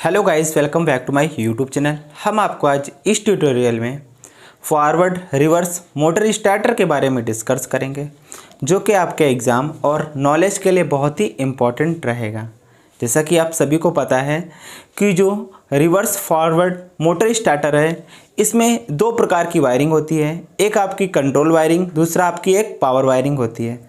Hello guys, welcome back to my YouTube channel. हम आपको आज इस ट्यूटोरियल में फॉरवर्ड रिवर्स मोटर स्टार्टर के बारे में डिस्कस करेंगे, जो कि आपके एग्ज़ाम और नॉलेज के लिए बहुत ही इम्पॉर्टेंट रहेगा। जैसा कि आप सभी को पता है कि जो रिवर्स फॉरवर्ड मोटर स्टार्टर है, इसमें दो प्रकार की वायरिंग होती है। एक आपकी कंट्रोल वायरिंग, दूसरा आपकी एक पावर वायरिंग होती है।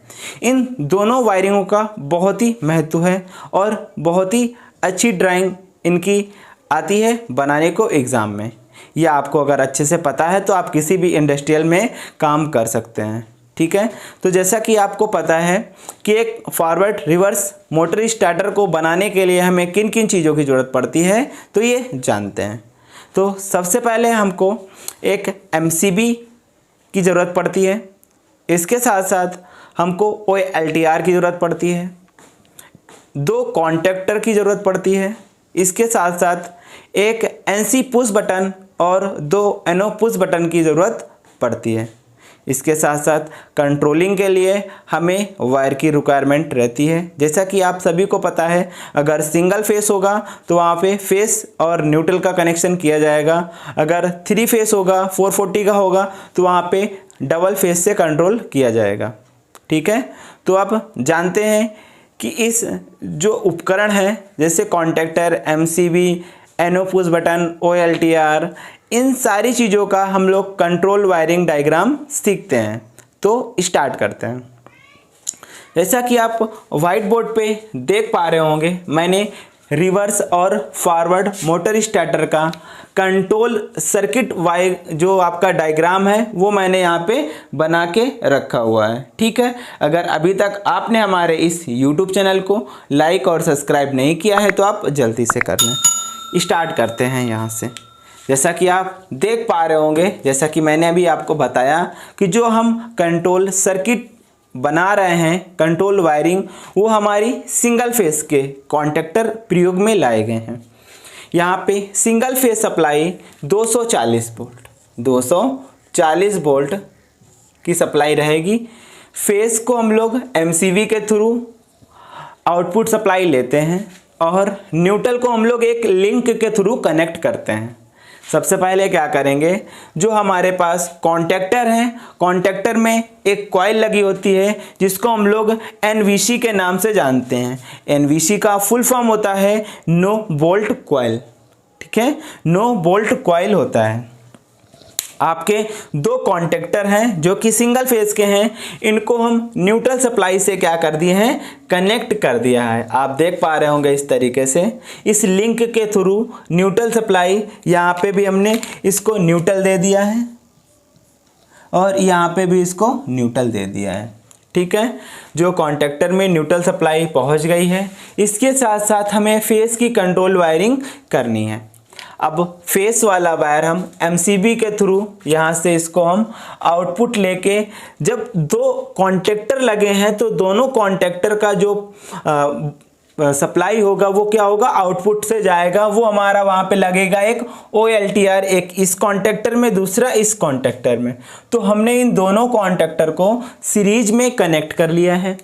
इन दोनों वायरिंगों का बहुत ही महत्व है और बहुत ही अच्छी ड्राइंग इनकी आती है बनाने को एग्ज़ाम में। या आपको अगर अच्छे से पता है तो आप किसी भी इंडस्ट्रियल में काम कर सकते हैं। ठीक है, तो जैसा कि आपको पता है कि एक फॉरवर्ड रिवर्स मोटर स्टार्टर को बनाने के लिए हमें किन किन चीज़ों की ज़रूरत पड़ती है, तो ये जानते हैं। तो सबसे पहले हमको एक MCB की ज़रूरत पड़ती है। इसके साथ साथ हमको OLTR की ज़रूरत पड़ती है। दो कॉन्टेक्टर की ज़रूरत पड़ती है। इसके साथ साथ एक NC पुश बटन और दो NO पुश बटन की ज़रूरत पड़ती है। इसके साथ साथ कंट्रोलिंग के लिए हमें वायर की रिक्वायरमेंट रहती है। जैसा कि आप सभी को पता है, अगर सिंगल फेस होगा तो वहाँ पे फेस और न्यूट्रल का कनेक्शन किया जाएगा। अगर 3 फेस होगा, 440 का होगा, तो वहाँ पे डबल फेस से कंट्रोल किया जाएगा। ठीक है, तो आप जानते हैं कि इस जो उपकरण है, जैसे contactor, MCB, NO push button, OLTR, इन सारी चीज़ों का हम लोग कंट्रोल वायरिंग डायग्राम सीखते हैं। तो स्टार्ट करते हैं। जैसा कि आप वाइट बोर्ड पे देख पा रहे होंगे, मैंने रिवर्स और फॉरवर्ड मोटर स्टार्टर का कंट्रोल सर्किट वायर जो आपका डायग्राम है वो मैंने यहाँ पे बना के रखा हुआ है। ठीक है, अगर अभी तक आपने हमारे इस YouTube चैनल को लाइक और सब्सक्राइब नहीं किया है तो आप जल्दी से कर लें। स्टार्ट करते हैं यहाँ से। जैसा कि आप देख पा रहे होंगे, जैसा कि मैंने अभी आपको बताया कि जो हम कंट्रोल सर्किट बना रहे हैं, कंट्रोल वायरिंग, वो हमारी सिंगल फेस के कॉन्टेक्टर प्रयोग में लाए गए हैं। यहाँ पे सिंगल फेस सप्लाई 240 वोल्ट की सप्लाई रहेगी। फेस को हम लोग MCB के थ्रू आउटपुट सप्लाई लेते हैं और न्यूट्रल को हम लोग एक लिंक के थ्रू कनेक्ट करते हैं। सबसे पहले क्या करेंगे, जो हमारे पास कॉन्टेक्टर है, कॉन्टेक्टर में एक कॉइल लगी होती है जिसको हम लोग NVC के नाम से जानते हैं। NVC का फुल फॉर्म होता है नो बोल्ट कॉइल। ठीक है, नो बोल्ट कॉइल होता है। आपके दो कॉन्टेक्टर हैं जो कि सिंगल फेस के हैं, इनको हम न्यूट्रल सप्लाई से क्या कर दिए हैं, कनेक्ट कर दिया है। आप देख पा रहे होंगे इस तरीके से, इस लिंक के थ्रू न्यूट्रल सप्लाई, यहाँ पे भी हमने इसको न्यूट्रल दे दिया है और यहाँ पे भी इसको न्यूट्रल दे दिया है। ठीक है, जो कॉन्टेक्टर में न्यूट्रल सप्लाई पहुँच गई है। इसके साथ साथ हमें फेस की कंट्रोल वायरिंग करनी है। अब फेस वाला वायर हम MCB के थ्रू यहाँ से इसको हम आउटपुट लेके, जब दो कॉन्टेक्टर लगे हैं तो दोनों कॉन्टेक्टर का जो सप्लाई होगा वो क्या होगा, आउटपुट से जाएगा। वो हमारा वहाँ पे लगेगा एक OLTR, एक इस कॉन्टेक्टर में, दूसरा इस कॉन्टेक्टर में। तो हमने इन दोनों कॉन्टेक्टर को सीरीज में कनेक्ट कर लिया है।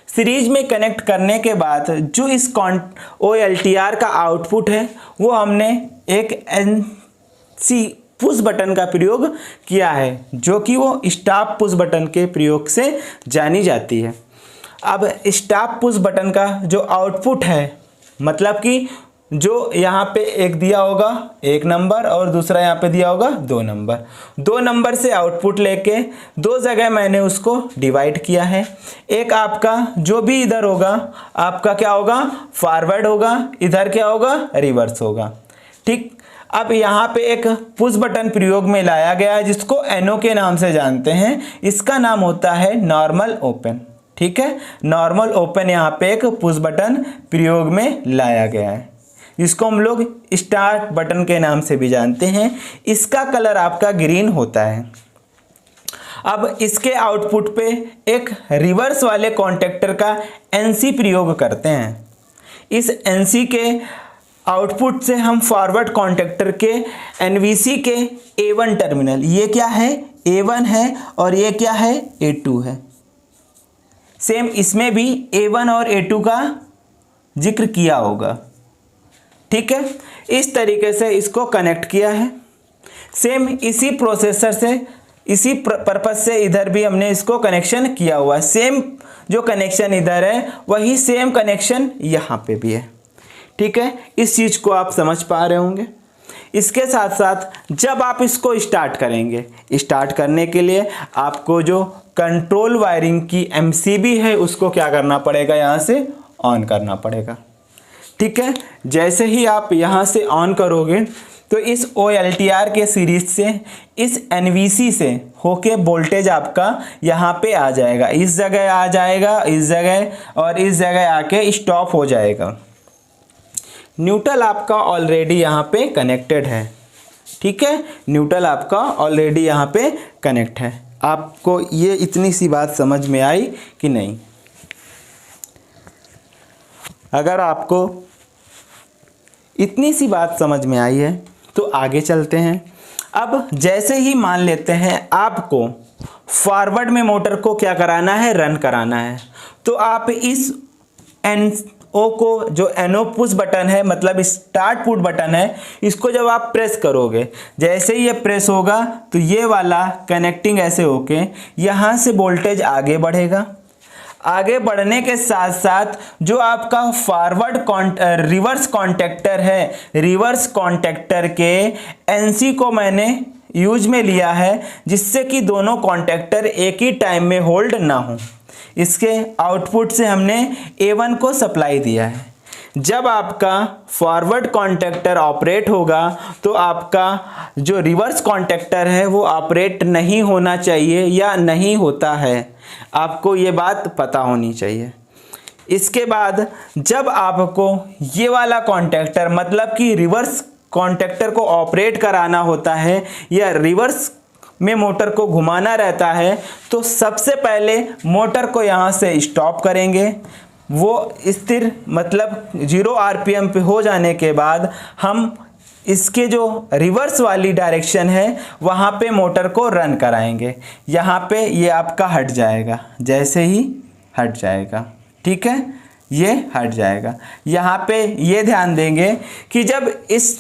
सीरीज में कनेक्ट करने के बाद जो इस OLTR का आउटपुट है वो हमने एक NC पुश बटन का प्रयोग किया है, जो कि वो स्टॉप पुश बटन के प्रयोग से जानी जाती है। अब स्टॉप पुश बटन का जो आउटपुट है, मतलब कि जो यहाँ पे एक दिया होगा 1 नंबर और दूसरा यहाँ पे दिया होगा 2 नंबर, 2 नंबर से आउटपुट लेके दो जगह मैंने उसको डिवाइड किया है। एक आपका जो भी इधर होगा, आपका क्या होगा, फॉरवर्ड होगा, इधर क्या होगा, रिवर्स होगा। ठीक, अब यहाँ पे एक पुश बटन प्रयोग में लाया गया है जिसको NO के नाम से जानते हैं। इसका नाम होता है नॉर्मल ओपन। ठीक है, नॉर्मल ओपन यहाँ पे एक पुश बटन प्रयोग में लाया गया है, जिसको हम लोग स्टार्ट बटन के नाम से भी जानते हैं। इसका कलर आपका ग्रीन होता है। अब इसके आउटपुट पे एक रिवर्स वाले कॉन्टेक्टर का NC प्रयोग करते हैं। इस NC के आउटपुट से हम फॉरवर्ड कॉन्टेक्टर के NVC के A1 टर्मिनल, ये क्या है, A1 है, और ये क्या है, A2 है। सेम इसमें भी A1 और A2 का जिक्र किया होगा। ठीक है, इस तरीके से इसको कनेक्ट किया है। सेम इसी प्रोसेसर से, इसी पर्पज से इधर भी हमने इसको कनेक्शन किया हुआ है। सेम जो कनेक्शन इधर है वही सेम कनेक्शन यहाँ पे भी है। ठीक है, इस चीज़ को आप समझ पा रहे होंगे। इसके साथ साथ जब आप इसको स्टार्ट करेंगे, स्टार्ट करने के लिए आपको जो कंट्रोल वायरिंग की MCB है उसको क्या करना पड़ेगा, यहाँ से ऑन करना पड़ेगा। ठीक है, जैसे ही आप यहाँ से ऑन करोगे तो इस OLTR के सीरीज से, इस NVC से होके वोल्टेज आपका यहाँ पे आ जाएगा, इस जगह आ जाएगा, इस जगह और इस जगह आके स्टॉप हो जाएगा। न्यूट्रल आपका ऑलरेडी यहाँ पे कनेक्टेड है। ठीक है, न्यूट्रल आपका ऑलरेडी यहाँ पे कनेक्ट है। आपको ये इतनी सी बात समझ में आई कि नहीं? अगर आपको इतनी सी बात समझ में आई है तो आगे चलते हैं। अब जैसे ही मान लेते हैं आपको फॉरवर्ड में मोटर को क्या कराना है, रन कराना है, तो आप इस NO को, जो NO पुश बटन है मतलब स्टार्ट पुट बटन है, इसको जब आप प्रेस करोगे, जैसे ही ये प्रेस होगा तो ये वाला कनेक्टिंग ऐसे होके यहाँ से वोल्टेज आगे बढ़ेगा। आगे बढ़ने के साथ साथ जो आपका फॉरवर्ड रिवर्स कॉन्टैक्टर है, रिवर्स कॉन्टैक्टर के NC को मैंने यूज में लिया है, जिससे कि दोनों कॉन्टैक्टर एक ही टाइम में होल्ड ना हो। इसके आउटपुट से हमने A1 को सप्लाई दिया है। जब आपका फॉरवर्ड कॉन्टैक्टर ऑपरेट होगा तो आपका जो रिवर्स कॉन्टैक्टर है वो ऑपरेट नहीं होना चाहिए या नहीं होता है, आपको ये बात पता होनी चाहिए। इसके बाद जब आपको ये वाला कॉन्टैक्टर मतलब कि रिवर्स कॉन्टैक्टर को ऑपरेट कराना होता है या रिवर्स में मोटर को घुमाना रहता है, तो सबसे पहले मोटर को यहाँ से स्टॉप करेंगे। वो स्थिर मतलब 0 RPM पे हो जाने के बाद हम इसके जो रिवर्स वाली डायरेक्शन है वहाँ पे मोटर को रन कराएंगे। यहाँ पे ये आपका हट जाएगा, जैसे ही हट जाएगा, ठीक है, ये हट जाएगा। यहाँ पे ये ध्यान देंगे कि जब इस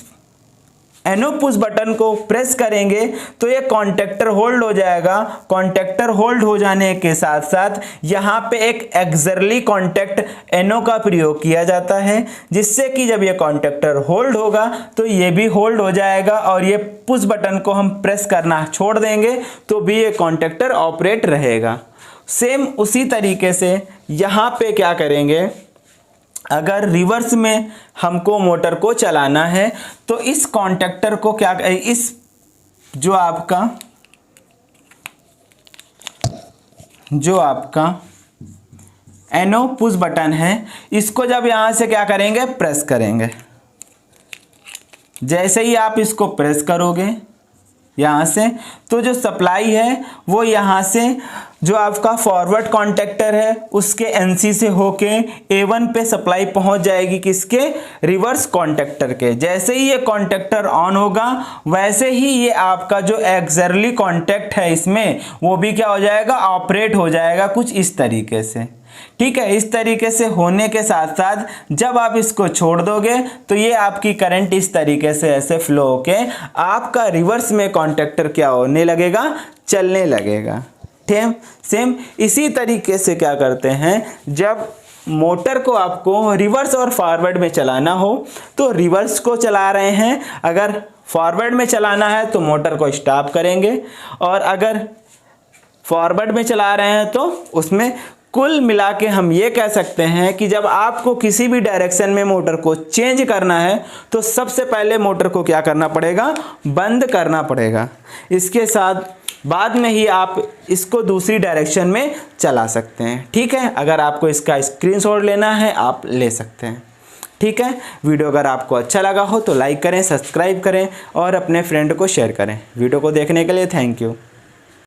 NO पुश बटन को प्रेस करेंगे तो ये कॉन्टैक्टर होल्ड हो जाएगा। कॉन्टैक्टर होल्ड हो जाने के साथ साथ यहाँ पे एक एक्सर्ली कॉन्टैक्ट NO का प्रयोग किया जाता है, जिससे कि जब ये कॉन्टैक्टर होल्ड होगा तो ये भी होल्ड हो जाएगा और ये पुश बटन को हम प्रेस करना छोड़ देंगे तो भी ये कॉन्टैक्टर ऑपरेट रहेगा। सेम उसी तरीके से यहाँ पे क्या करेंगे, अगर रिवर्स में हमको मोटर को चलाना है तो इस कॉन्टैक्टर को क्या, इस जो आपका NO पुश बटन है, इसको जब यहाँ से क्या करेंगे, प्रेस करेंगे। जैसे ही आप इसको प्रेस करोगे यहाँ से, तो जो सप्लाई है वो यहाँ से जो आपका फॉरवर्ड कॉन्टैक्टर है उसके NC से होके A1 पे सप्लाई पहुँच जाएगी, किसके, रिवर्स कॉन्टैक्टर के। जैसे ही ये कॉन्टैक्टर ऑन होगा वैसे ही ये आपका जो एक्सर्ली कॉन्टैक्ट है इसमें वो भी क्या हो जाएगा, ऑपरेट हो जाएगा, कुछ इस तरीके से। ठीक है, इस तरीके से होने के साथ साथ जब आप इसको छोड़ दोगे तो ये आपकी करंट इस तरीके से ऐसे फ्लो होके आपका रिवर्स में कॉन्टैक्टर क्या होने लगेगा, चलने लगेगा। सेम इसी तरीके से क्या करते हैं, जब मोटर को आपको रिवर्स और फॉरवर्ड में चलाना हो तो रिवर्स को चला रहे हैं, अगर फॉरवर्ड में चलाना है तो मोटर को स्टॉप करेंगे, और अगर फॉरवर्ड में चला रहे हैं तो उसमें कुल मिला के हम ये कह सकते हैं कि जब आपको किसी भी डायरेक्शन में मोटर को चेंज करना है तो सबसे पहले मोटर को क्या करना पड़ेगा, बंद करना पड़ेगा। इसके साथ बाद में ही आप इसको दूसरी डायरेक्शन में चला सकते हैं। ठीक है, अगर आपको इसका स्क्रीनशॉट लेना है आप ले सकते हैं। ठीक है, वीडियो अगर आपको अच्छा लगा हो तो लाइक करें, सब्सक्राइब करें और अपने फ्रेंड को शेयर करें। वीडियो को देखने के लिए थैंक यू।